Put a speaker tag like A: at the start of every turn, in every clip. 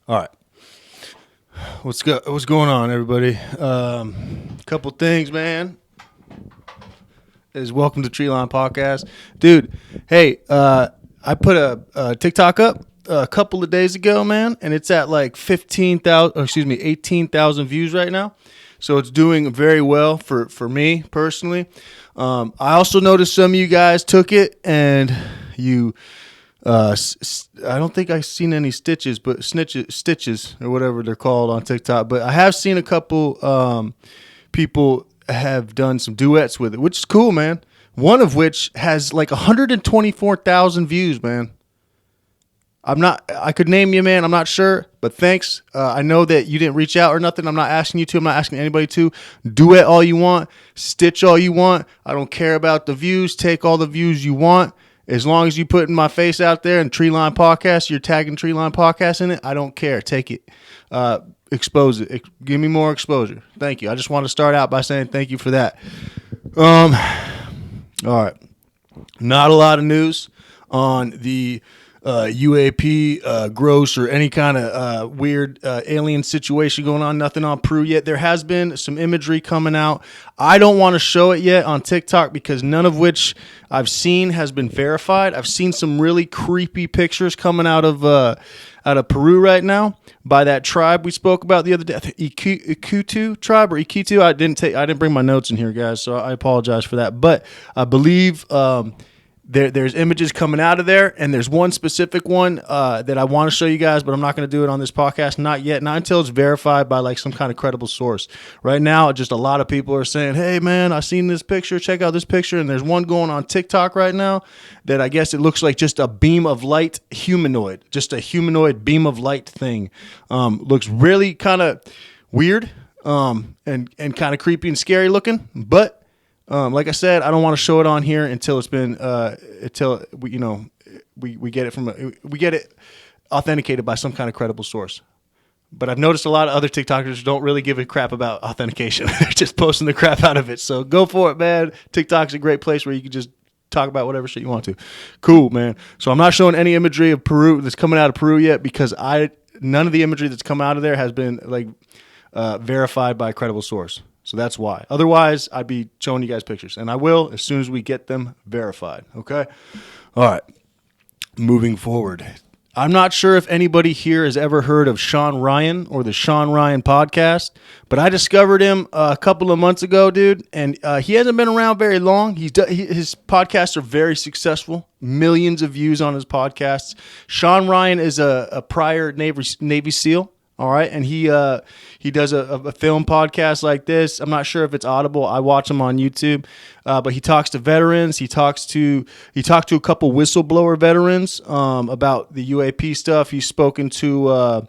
A: All right. What's going on, everybody? Couple things, man. Welcome to Treeline Podcast, dude. Hey, I put a TikTok up a couple of days ago, man, and it's at like 18,000 views right now. So it's doing very well for me personally. I also noticed some of you guys took it and you. I don't think I've seen any stitches or whatever they're called on TikTok, but I have seen a couple people have done some duets with it, which is cool, man. One of which has like 124,000 views, man. I could name you, man. I'm not sure, but thanks. I know that you didn't reach out or nothing. I'm not asking you to. I'm not asking anybody to. Duet all you want. Stitch all you want. I don't care about the views. Take all the views you want. As long as you putting my face out there and Treeline Podcast, you're tagging Treeline Podcast in it, I don't care. Take it. Expose it. Give me more exposure. Thank you. I just want to start out by saying thank you for that. All right. Not a lot of news on the UAP gross or any kind of weird alien situation going on. Nothing on Peru yet. There has been some imagery coming out. I don't want to show it yet on TikTok because none of which I've seen has been verified. I've seen some really creepy pictures coming out of Peru right now by that tribe we spoke about the other day, Ikutu tribe or Ikitu. I didn't bring my notes in here, guys, so I apologize for that. But I believe there's images coming out of there, and there's one specific one that I want to show you guys, but I'm not going to do it on this podcast, not yet, not until it's verified by like some kind of credible source. Right now, just a lot of people are saying, hey, man, I seen this picture, check out this picture, and there's one going on TikTok right now that I guess it looks like just a beam of light humanoid, just a humanoid beam of light thing. Looks really kind of weird and kind of creepy and scary looking, but like I said, I don't want to show it on here until it's been until we get it authenticated by some kind of credible source. But I've noticed a lot of other TikTokers don't really give a crap about authentication. They're just posting the crap out of it. So go for it, man. TikTok's a great place where you can just talk about whatever shit you want to. Cool, man. So I'm not showing any imagery of Peru that's coming out of Peru yet because none of the imagery that's come out of there has been like verified by a credible source. So that's why. Otherwise, I'd be showing you guys pictures. And I will as soon as we get them verified. Okay? All right. Moving forward. I'm not sure if anybody here has ever heard of Sean Ryan or the Sean Ryan podcast, but I discovered him a couple of months ago, dude, and he hasn't been around very long. His podcasts are very successful, millions of views on his podcasts. Sean Ryan is a prior Navy SEAL. All right, and he does a film podcast like this. I'm not sure if it's Audible. I watch him on YouTube, but he talks to veterans. He talked to a couple whistleblower veterans about the UAP stuff. He's spoken to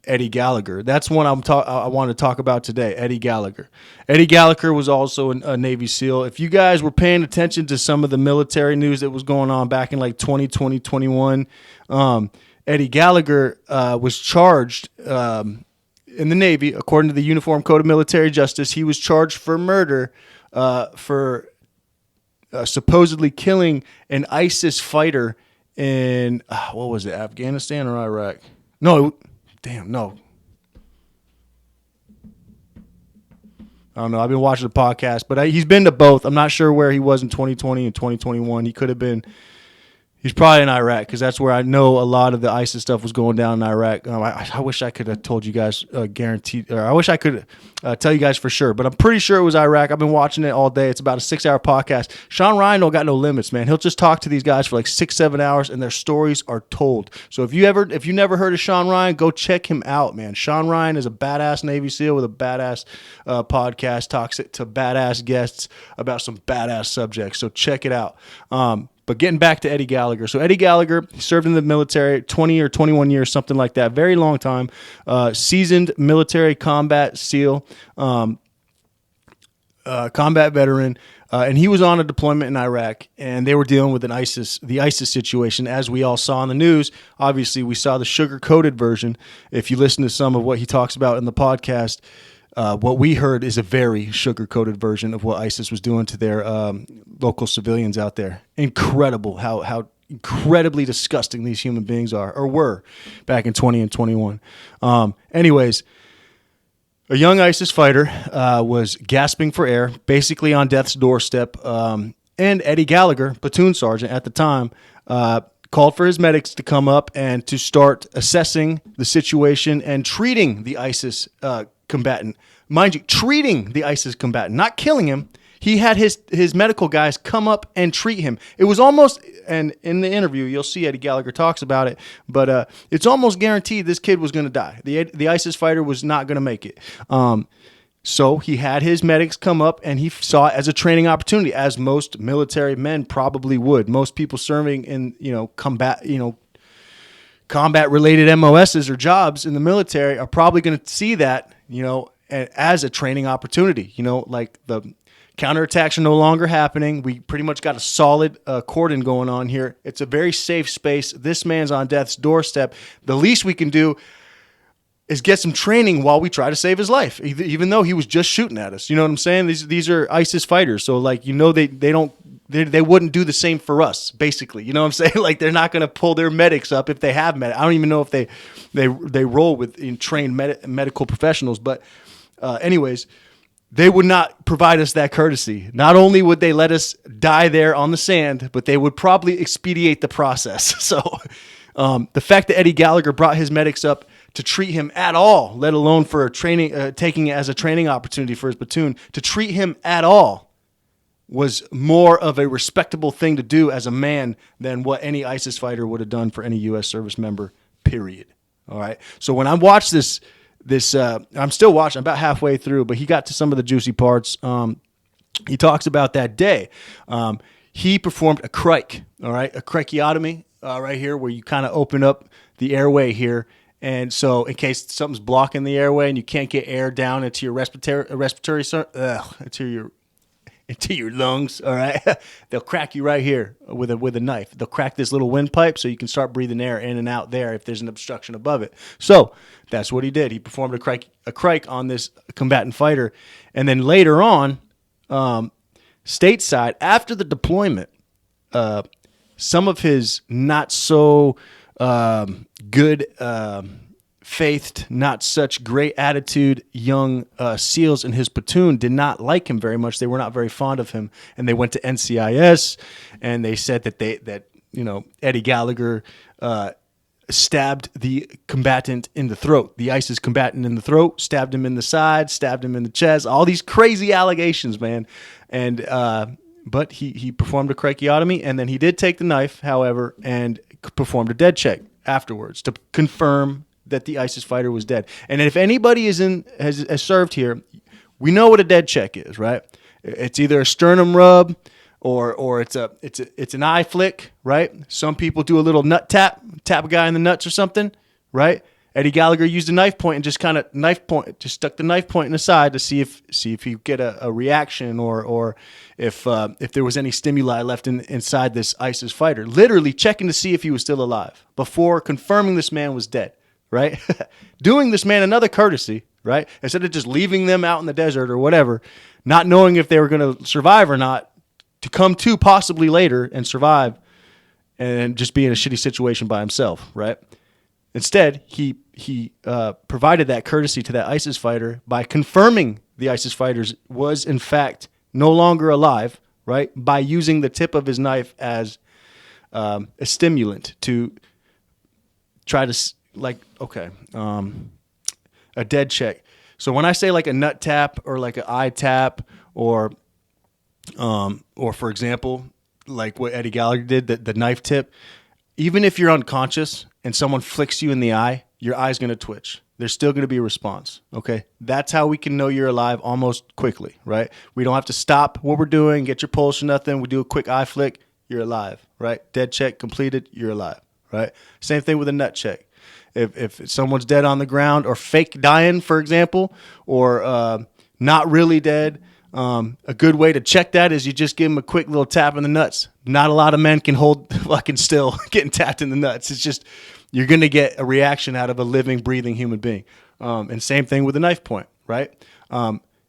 A: Eddie Gallagher. That's one I want to talk about today. Eddie Gallagher. Eddie Gallagher was also a Navy SEAL. If you guys were paying attention to some of the military news that was going on back in like 2020, 21. Eddie Gallagher was charged in the Navy, according to the Uniform Code of Military Justice. He was charged for murder for supposedly killing an ISIS fighter in, what was it, Afghanistan or Iraq? No. I don't know. I've been watching the podcast, but he's been to both. I'm not sure where he was in 2020 and 2021. He could have been... He's probably in Iraq because that's where I know a lot of the ISIS stuff was going down in Iraq. I wish I could have told you guys guaranteed, or I wish I could tell you guys for sure, but I'm pretty sure it was Iraq. I've been watching it all day. It's about a 6-hour podcast. Sean Ryan don't got no limits, man. He'll just talk to these guys for like 6-7 hours, and their stories are told. So if you never heard of Sean Ryan, go check him out, man. Sean Ryan is a badass Navy SEAL with a badass podcast, talks to badass guests about some badass subjects. So check it out. But getting back to Eddie Gallagher. So Eddie Gallagher served in the military 20 or 21 years, something like that. Very long time. Seasoned military combat SEAL, combat veteran. And he was on a deployment in Iraq, and they were dealing with the ISIS situation, as we all saw in the news. Obviously, we saw the sugar-coated version. If you listen to some of what he talks about in the podcast, what we heard is a very sugar-coated version of what ISIS was doing to their local civilians out there. Incredible how incredibly disgusting these human beings are, or were, back in 20 and 21. Anyways, a young ISIS fighter was gasping for air, basically on death's doorstep, and Eddie Gallagher, platoon sergeant at the time, called for his medics to come up and to start assessing the situation and treating the ISIS combatant. Mind you, treating the ISIS combatant, not killing him. He had his medical guys come up and treat him. It was almost, and in the interview, you'll see Eddie Gallagher talks about it, but it's almost guaranteed this kid was going to die. The ISIS fighter was not going to make it. So he had his medics come up, and he saw it as a training opportunity, as most military men probably would. Most people serving in combat-related MOSs or jobs in the military are probably going to see that as a training opportunity. Like the counterattacks are no longer happening. We pretty much got a solid cordon going on here. It's a very safe space. This man's on death's doorstep. The least we can do is get some training while we try to save his life, even though he was just shooting at us. You know what I'm saying? These are ISIS fighters, so they wouldn't do the same for us, basically. You know what I'm saying? Like, they're not going to pull their medics up if they have medics. I don't even know if they roll with trained medical professionals, but anyways. They would not provide us that courtesy. Not only would they let us die there on the sand, but they would probably expedite the process. So the fact that Eddie Gallagher brought his medics up to treat him at all, let alone for taking it as a training opportunity for his platoon, to treat him at all was more of a respectable thing to do as a man than what any ISIS fighter would have done for any U.S. service member, period. All right? So when I watched this, I'm still watching. I'm about halfway through, but he got to some of the juicy parts. He talks about that day. He performed a crike, all right, a criciotomy right here, where you kind of open up the airway here, and so in case something's blocking the airway and you can't get air down into your into your lungs, all right, they'll crack you right here with a knife. They'll crack this little windpipe so you can start breathing air in and out there if there's an obstruction above it. So that's what he did. He performed a crike on this combatant fighter. And then later on, stateside, after the deployment, some of his not so good faithed, not such great attitude young SEALs in his platoon did not like him very much. They were not very fond of him, and they went to NCIS, and they said that Eddie Gallagher stabbed the combatant in the throat, the ISIS combatant in the throat, stabbed him in the side, stabbed him in the chest. All these crazy allegations, man. And but he performed a criciotomy, and then he did take the knife, however, and performed a dead check afterwards to confirm that the ISIS fighter was dead. And if anybody has served here, we know what a dead check is, right? It's either a sternum rub or it's an eye flick, right? Some people do a little nut tap a guy in the nuts or something, right? Eddie Gallagher used a knife point and just stuck the knife point in the side to see if you get a reaction or if there was any stimuli left inside this ISIS fighter. Literally checking to see if he was still alive before confirming this man was dead, right? Doing this man another courtesy, right? Instead of just leaving them out in the desert or whatever, not knowing if they were going to survive or not, to come to possibly later and survive and just be in a shitty situation by himself, right? Instead, he provided that courtesy to that ISIS fighter by confirming the ISIS fighter was, in fact, no longer alive, right? By using the tip of his knife as a stimulant to try to, a dead check. So when I say like a nut tap or like an eye tap or for example, like what Eddie Gallagher did, the knife tip, even if you're unconscious and someone flicks you in the eye, your eye's going to twitch. There's still going to be a response, okay? That's how we can know you're alive almost quickly, right? We don't have to stop what we're doing, get your pulse or nothing. We do a quick eye flick, you're alive, right? Dead check completed, you're alive, right? Same thing with a nut check. If someone's dead on the ground or fake dying, for example, or not really dead, a good way to check that is you just give them a quick little tap in the nuts. Not a lot of men can hold fucking still getting tapped in the nuts. It's just, you're going to get a reaction out of a living, breathing human being. And same thing with a knife point, right?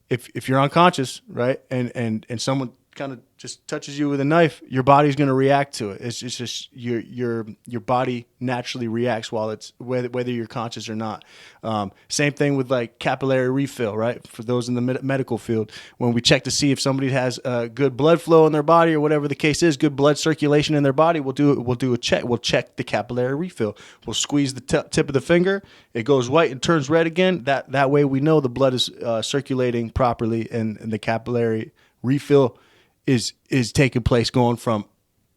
A: If you're unconscious, right, and someone kind of just touches you with a knife, your body's going to react to it. It's just your body naturally reacts while it's whether you're conscious or not. Same thing with like capillary refill, right? For those in the medical field, when we check to see if somebody has good blood flow in their body or whatever the case is, good blood circulation in their body, we'll do a check. We'll check the capillary refill. We'll squeeze the tip of the finger. It goes white and turns red again. That way we know the blood is circulating properly, and the capillary refill is taking place, going from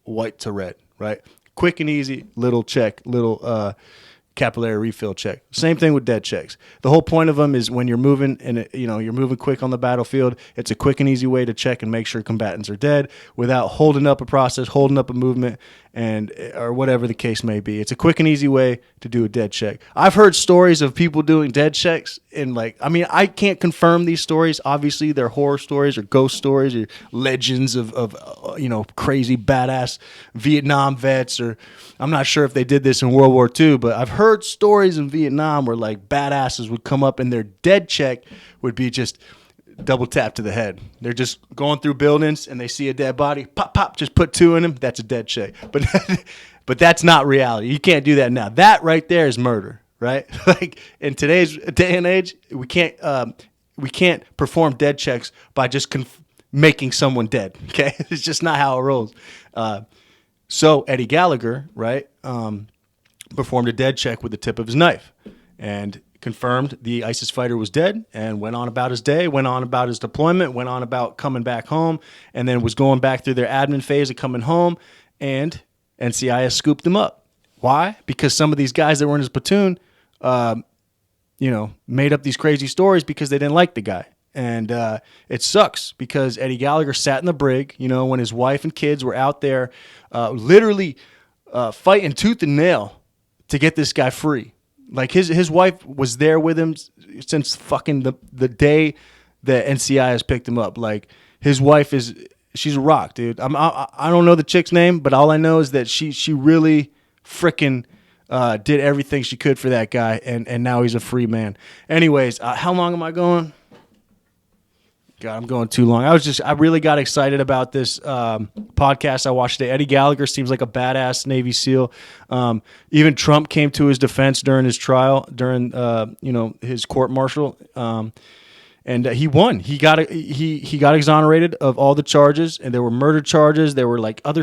A: white to red, right? Quick and easy little check, little capillary refill check. Same thing with dead checks. The whole point of them is when you're moving and you're moving quick on the battlefield, it's a quick and easy way to check and make sure combatants are dead without holding up a process, holding up a movement, or whatever the case may be. It's a quick and easy way to do a dead check. I've heard stories of people doing dead checks, and I can't confirm these stories. Obviously, they're horror stories or ghost stories or legends of crazy badass Vietnam vets, or I'm not sure if they did this in World War II, but I've heard stories in Vietnam where like badasses would come up and their dead check would be just double tap to the head. They're just going through buildings and they see a dead body, pop, pop, just put 2 in them. That's a dead check. But that's not reality. You can't do that now. That right there is murder, right? Like in today's day and age, we can't perform dead checks by just making someone dead. Okay, it's just not how it rolls. So Eddie Gallagher, right, performed a dead check with the tip of his knife and confirmed the ISIS fighter was dead, and went on about his day, went on about his deployment, went on about coming back home, and then was going back through their admin phase of coming home, and NCIS scooped him up. Why? Because some of these guys that were in his platoon, made up these crazy stories because they didn't like the guy. And it sucks because Eddie Gallagher sat in the brig, when his wife and kids were out there literally fighting tooth and nail to get this guy free. Like his wife was there with him since fucking the day that NCIS picked him up. Like his wife she's a rock, dude. I don't know the chick's name, but all I know is that she really freaking did everything she could for that guy, and now he's a free man. Anyways, how long am I going? God, I'm going too long. I really got excited about this podcast I watched today. Eddie Gallagher seems like a badass Navy SEAL. Even Trump came to his defense during his trial, during his court martial, and he won. He got exonerated of all the charges, and there were murder charges. There were like other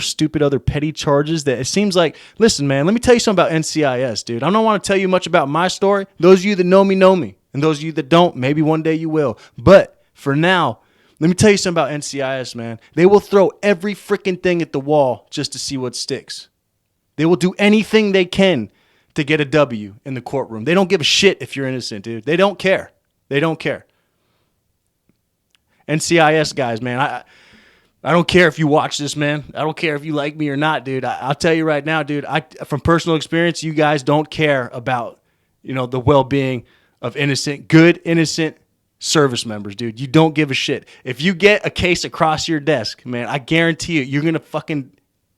A: petty charges that it seems like. Listen, man, let me tell you something about NCIS, dude. I don't want to tell you much about my story. Those of you that know me, and those of you that don't, maybe one day you will. But for now, let me tell you something about NCIS, man. They will throw every freaking thing at the wall just to see what sticks. They will do anything they can to get a W in the courtroom. They don't give a shit if you're innocent, dude. They don't care. They don't care. NCIS guys, man, I don't care if you watch this, man. I don't care if you like me or not, dude. I'll tell you right now, dude, from personal experience, you guys don't care about, the well-being of good, innocent service members, dude. You don't give a shit. If you get a case across your desk, man, I guarantee you're going to fucking,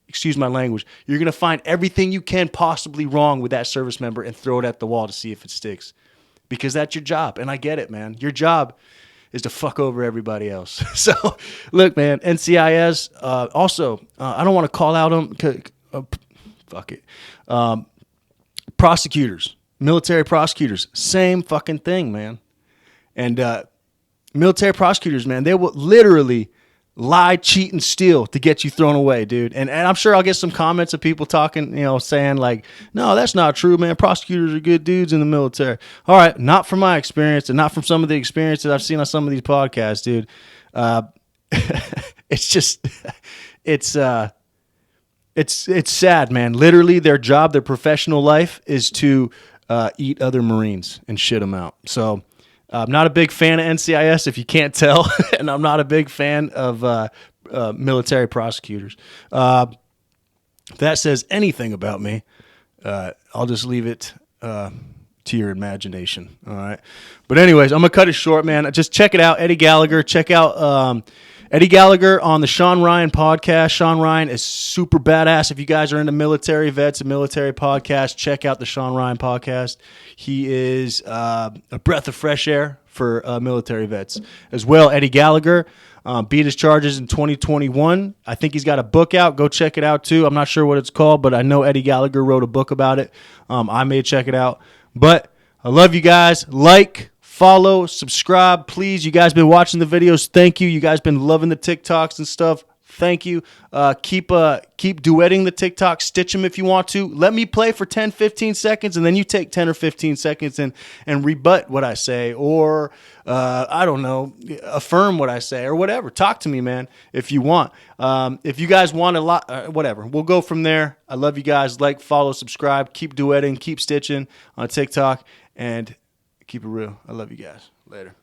A: excuse my language, you're going to find everything you can possibly wrong with that service member and throw it at the wall to see if it sticks. Because that's your job. And I get it, man. Your job is to fuck over everybody else. So, look, man, NCIS, also, I don't want to call out them. Fuck it. Prosecutors, military prosecutors, same fucking thing, man. And military prosecutors, man, they will literally lie, cheat, and steal to get you thrown away, dude. And I'm sure I'll get some comments of people talking, saying like, no, that's not true, man. Prosecutors are good dudes in the military. All right, not from my experience and not from some of the experiences I've seen on some of these podcasts, dude. It's just, it's sad, man. Literally, their job, their professional life is to eat other Marines and shit them out. So I'm not a big fan of NCIS, if you can't tell, and I'm not a big fan of military prosecutors. If that says anything about me, I'll just leave it to your imagination. All right. But anyways, I'm going to cut it short, man. Just check it out. Eddie Gallagher. Check out Eddie Gallagher on the Sean Ryan podcast. Sean Ryan is super badass. If you guys are into military vets and military podcasts, check out the Sean Ryan podcast. He is a breath of fresh air for military vets. As well, Eddie Gallagher beat his charges in 2021. I think he's got a book out. Go check it out, too. I'm not sure what it's called, but I know Eddie Gallagher wrote a book about it. I may check it out. But I love you guys. Like, follow, subscribe, please. You guys been watching the videos. Thank you. You guys been loving the TikToks and stuff. Thank you. Keep duetting the TikTok. Stitch them if you want to. Let me play for 10, 15 seconds, and then you take 10 or 15 seconds and rebut what I say, or I don't know, affirm what I say, or whatever. Talk to me, man, if you want. If you guys want a lot, whatever. We'll go from there. I love you guys. Like, follow, subscribe. Keep duetting. Keep stitching on TikTok, and keep it real. I love you guys. Later.